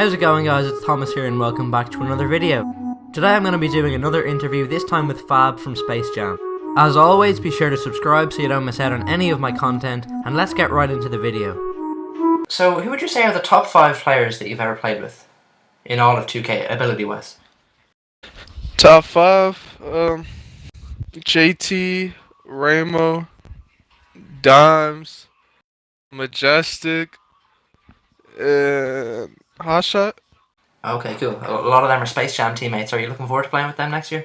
How's it going, guys? It's Thomas here and welcome back to another video. Today I'm going to be doing another interview, this time with Fab from Space Jam. As always, be sure to subscribe so you don't miss out on any of my content, and let's get right into the video. So, who would you say are the top 5 players that you've ever played with? In all of 2K, ability-wise. Top 5, JT, Ramo, Dimes, Majestic, and Hotshot. Okay, cool. A lot of them are Space Jam teammates. Are you looking forward to playing with them next year?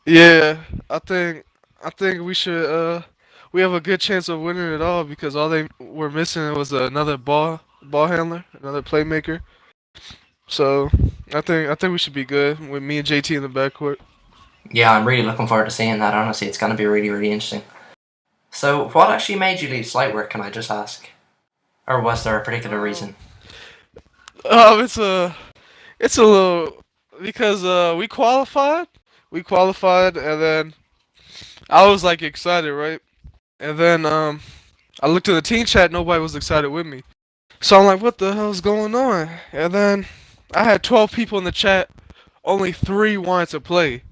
Yeah, I think we should we have a good chance of winning it all because all they were missing was another ball handler, another playmaker. So I think we should be good with me and JT in the backcourt. Yeah, I'm really looking forward to seeing that, honestly. It's going to be really, really interesting. So, what actually made you leave Slightwork, can I just ask? Or was there a particular reason? It's a little because we qualified, and then I was like excited, right? And then I looked at the team chat, nobody was excited with me. So I'm like, what the hell's going on? And then I had 12 people in the chat, only 3 wanted to play.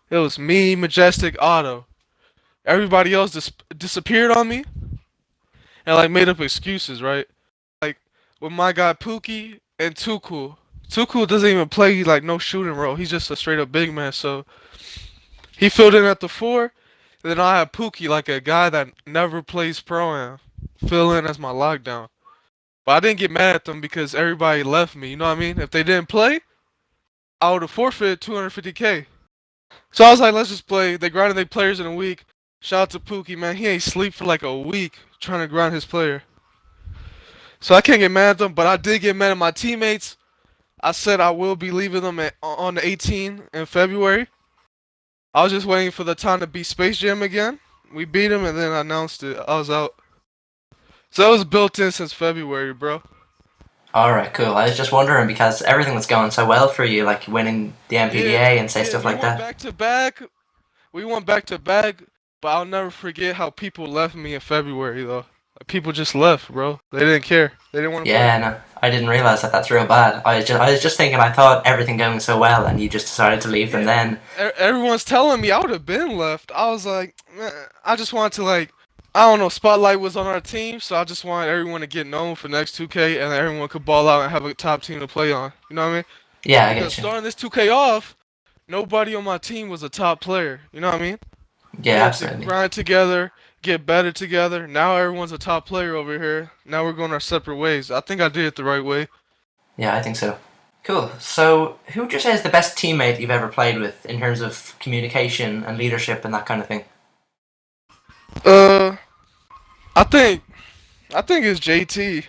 It was me, Majestic, Otto. Everybody else disappeared on me and like made up excuses, right? Like with my guy Pookie and Tuku. Tuku doesn't even play like no shooting role. He's just a straight up big man. So he filled in at the 4. And then I have Pookie, like a guy that never plays pro-am, fill in as my lockdown. But I didn't get mad at them because everybody left me. You know what I mean? If they didn't play, I would have forfeited 250K. So I was like, let's just play. They grinded their players in a week. Shout out to Pookie, man. He ain't sleep for like a week trying to grind his player. So I can't get mad at them, but I did get mad at my teammates. I said I will be leaving them on the 18th in February. I was just waiting for the time to beat Space Jam again. We beat them and then I announced it. I was out. So it was built in since February, bro. Alright, cool. I was just wondering because everything was going so well for you, like winning the MPDA and stuff like that. We went back to back, but I'll never forget how people left me in February, though. Like, people just left, bro. They didn't care. They didn't want to play. No, I didn't realize that that's real bad. I was just thinking, I thought everything going so well, and you just decided to leave them then. Everyone's telling me I would have been left. I was like, man, I just wanted to, like, I don't know, Spotlight was on our team, so I just wanted everyone to get known for next 2K, and everyone could ball out and have a top team to play on. You know what I mean? Yeah, I get you. Because starting this 2K off, nobody on my team was a top player. You know what I mean? Yeah, absolutely. Grind together, get better together. Now everyone's a top player over here. Now we're going our separate ways. I think I did it the right way. Yeah, I think so. Cool. So, who would you say is the best teammate you've ever played with in terms of communication and leadership and that kind of thing? I think it's JT.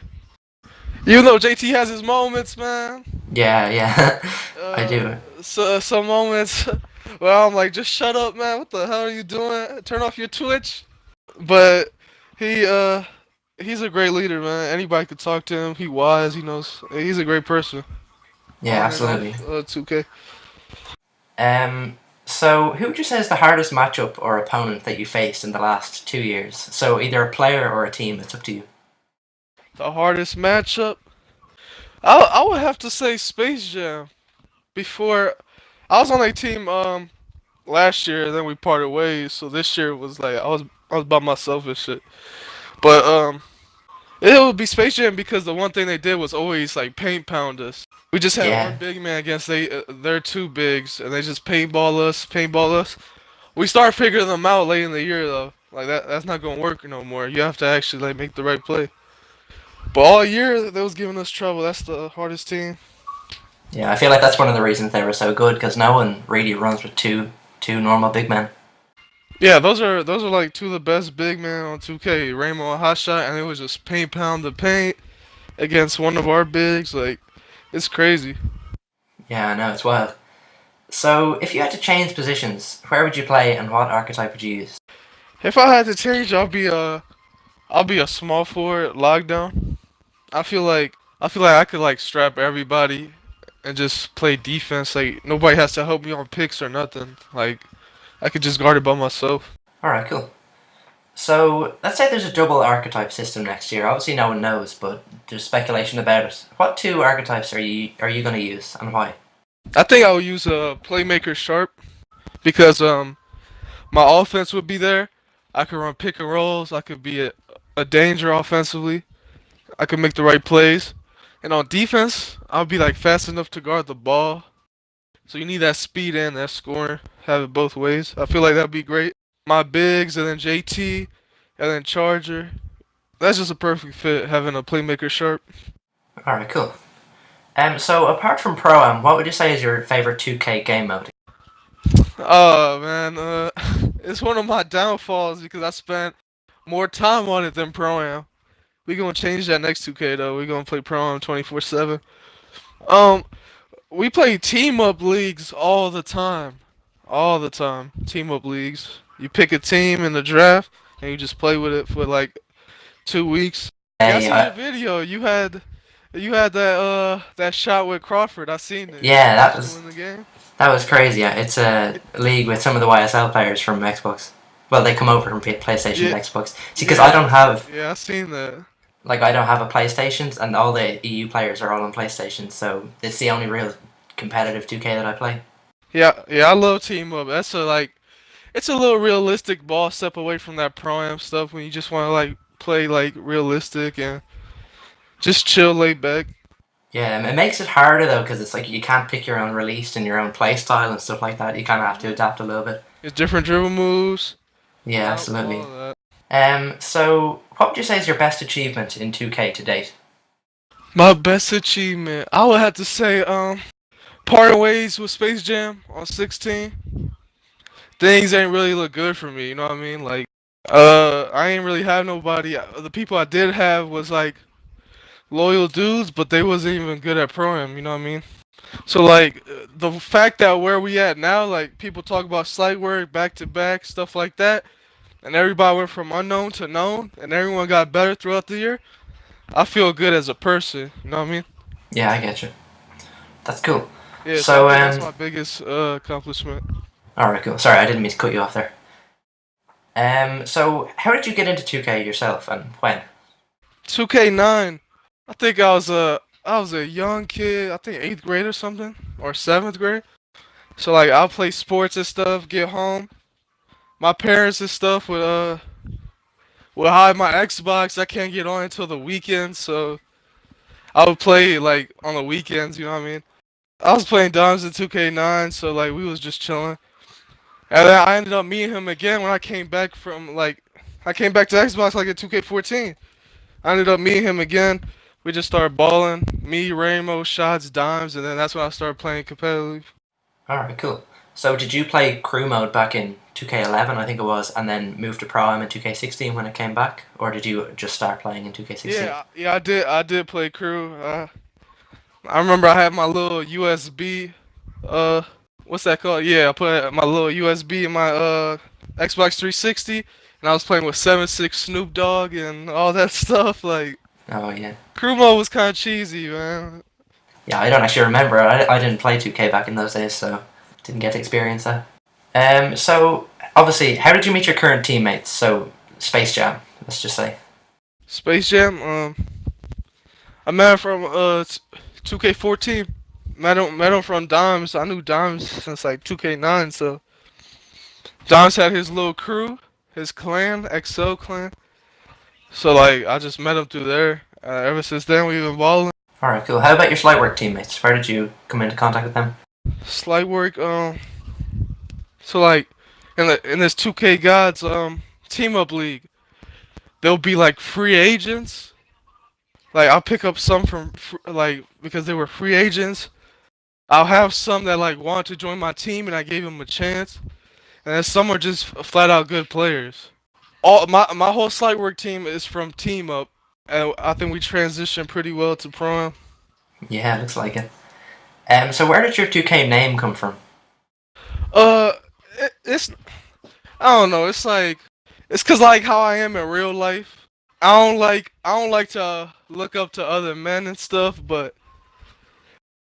Even though JT has his moments, man. Yeah, I do. So some moments, well, I'm like, just shut up, man. What the hell are you doing? Turn off your Twitch. But he's a great leader, man. Anybody could talk to him. He wise. He knows. He's a great person. Yeah, absolutely. 2K. So, who would you say is the hardest matchup or opponent that you faced in the last 2 years? So, either a player or a team, it's up to you. The hardest matchup? I would have to say Space Jam. Before, I was on a team last year, then we parted ways. So this year was like I was by myself and shit. But it would be Space Jam because the one thing they did was always like paint pound us. We just had one big man against their 2 bigs, and they just paintball us. We start figuring them out late in the year though. Like that's not gonna work no more. You have to actually like make the right play. But all year they was giving us trouble. That's the hardest team. Yeah, I feel like that's one of the reasons they were so good because no one really runs with two normal big men. Yeah, those are like 2 of the best big men on 2K, Ramo and Hotshot, and it was just paint pound the paint against one of our bigs. Like, it's crazy. Yeah, I know, it's wild. So, if you had to change positions, where would you play and what archetype would you use? If I had to change, I'll be a small forward lockdown. I feel like I could like strap everybody and just play defense. Like nobody has to help me on picks or nothing. Like I could just guard it by myself. Alright, cool. So let's say there's a double archetype system next year. Obviously, no one knows, but there's speculation about it. What two archetypes are you going to use, and why? I think I would use a playmaker sharp because my offense would be there. I could run pick and rolls. I could be a danger offensively. I could make the right plays. And on defense, I'll be like fast enough to guard the ball. So you need that speed and that scoring. Have it both ways. I feel like that'd be great. My bigs and then JT and then Charger. That's just a perfect fit having a playmaker sharp. All right, cool. So apart from Pro-Am, what would you say is your favorite 2K game mode? Oh man, it's one of my downfalls because I spent more time on it than Pro Am. We gonna change that next 2K though. We gonna play Pro Am 24/7. Um, we play team up leagues all the time, all the time. Team up leagues. You pick a team in the draft and you just play with it for like 2 weeks. Yeah, I Hey, seen your video. You had that shot with Crawford. I seen it. yeah, You that managed to was win the game. that was crazy. Yeah, it's a league with some of the YSL players from Xbox. Well, they come over from PlayStation Yeah, to Xbox. See, because I yeah, don't have yeah. I seen that. I don't have a PlayStation, and all the EU players are all on PlayStation, so it's the only real competitive 2K that I play. Yeah, yeah. I love team up. That's a like. It's a little realistic ball step away from that pro am stuff when you just want to like play like realistic and just chill, laid back. Yeah, it makes it harder though because it's like you can't pick your own release and your own play style and stuff like that. You kind of have to adapt a little bit. It's different dribble moves. Yeah, All absolutely. of that. So what would you say is your best achievement in 2K to date? My best achievement, I would have to say, parting ways with Space Jam on 16. Things ain't really look good for me. You know what I mean? Like, I ain't really have nobody. The people I did have was like loyal dudes, but they wasn't even good at pro am. You know what I mean? So like the fact that where we at now, like people talk about slight work, back to back, stuff like that, and everybody went from unknown to known, and everyone got better throughout the year. I feel good as a person. You know what I mean? Yeah, I get you. That's cool. Yeah. So I So think that's my biggest accomplishment. all right, cool. Sorry, I didn't mean to cut you off there. So how did you get into 2K yourself and when? 2K9. I think I was a young kid. I think eighth grade or something, or seventh grade. So like I'll play sports and stuff. Get home. My parents and stuff would hide my Xbox. I can't get on until the weekends, so I would play like on the weekends. You know what I mean? I was playing Dimes in 2K9, so like we was just chilling. And then I ended up meeting him again when I came back from like I came back to Xbox like in 2K14. I ended up meeting him again. We just started balling. Me, Ramo, shots, dimes, and then that's when I started playing competitively. All right, cool. So did you play crew mode back in 2K11, I think it was, and then move to Pro Am in 2K16 when it came back, or did you just start playing in 2K16? Yeah, yeah, I did. I did play crew. I remember I had my little USB. Uh, what's that called? Yeah, I put my little USB in my Xbox 360, and I was playing with 7-6 Snoop Dogg and all that stuff. Like Oh yeah. crew mode was kind of cheesy, man. Yeah, I don't actually remember. I didn't play 2K back in those days, so didn't get to experience that. So obviously, how did you meet your current teammates? So Space Jam, let's just say. Space Jam. I met him from 2K14. Met him from Dimes. I knew Dimes since like 2K9. So Dimes had his little crew, his clan, XO clan. So like I just met him through there. Ever since then we've been balling. All right, cool. How about your Slightwork teammates? Where did you come into contact with them? Slight work. So like in this 2K Gods team up league, there'll be like free agents. Like I'll pick up some from like because they were free agents. I'll have some that like want to join my team and I gave them a chance. And then some are just flat out good players. All my whole slight work team is from team up, and I think we transitioned pretty well to pro. Yeah, looks like it. So where did your 2K name come from? Uh, it's I don't know. It's like it's cause like how I am in real life. I don't like to look up to other men and stuff, but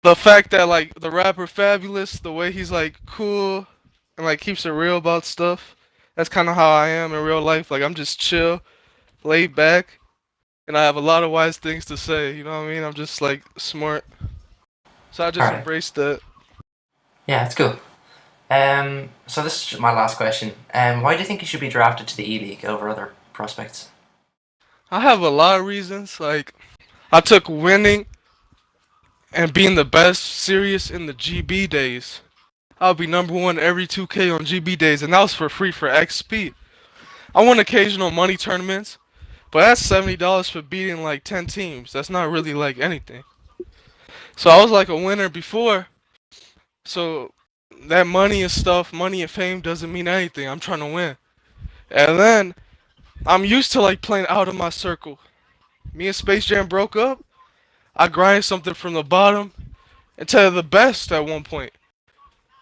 the fact that like the rapper Fabulous, the way he's like cool and like keeps it real about stuff, That's kind of how I am in real life. Like I'm just chill, laid back, and I have a lot of wise things to say. You know what I mean? I'm just like smart, so I just Alright. embrace that. Yeah, it's cool. So this is my last question. Why do you think you should be drafted to the E-League over other prospects? I have a lot of reasons. Like I took winning and being the best serious in the GB days. I'll be #1 every 2K on GB days, and that was for free for XP. I won occasional money tournaments, but that's $70 for beating like 10 teams. That's not really like anything. So I was like a winner before. So that money and stuff, money and fame doesn't mean anything. I'm trying to win. And then I'm used to like playing out of my circle. Me and Space Jam broke up. I grind something from the bottom into the best at one point.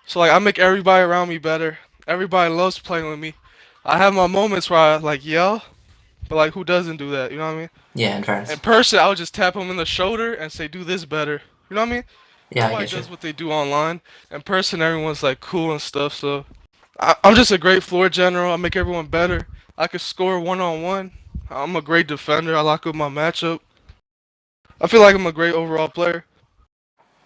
So like I make everybody around me better. Everybody loves playing with me. I have my moments where I like yell, but like who doesn't do that? You know what I mean? Yeah, in fairness. In person, I would just tap them in the shoulder and say, "Do this better." You know what I mean? Yeah, I Nobody get you. does what they do online. In person, everyone's like cool and stuff. So I'm just a great floor general. I make everyone better. I can score one-on-one. I'm a great defender. I lock up my matchup. I feel like I'm a great overall player.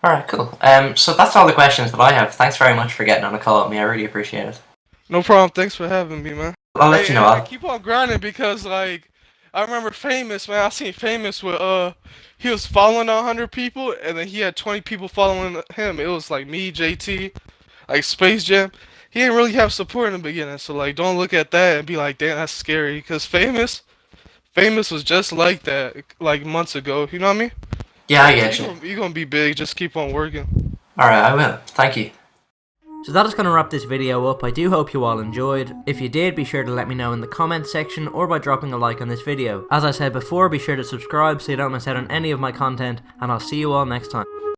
Alright, cool. So that's all the questions that I have. Thanks very much for getting on a call with me. I really appreciate it. No problem. Thanks for having me, man. I'll let Hey, you know. and keep on grinding because like I remember Famous, man. I seen Famous with he was following 100 people and then he had 20 people following him. It was like me, JT, like Space Jam. He didn't really have support in the beginning, so like don't look at that and be like, damn, that's scary. Cause Famous was just like that like months ago. You know what I mean? Yeah, I So get you. you're gonna be big. Just keep on working. Alright, I will. Thank you. So that is going to wrap this video up. I do hope you all enjoyed. If you did, be sure to let me know in the comments section or by dropping a like on this video. As I said before, be sure to subscribe so you don't miss out on any of my content, and I'll see you all next time.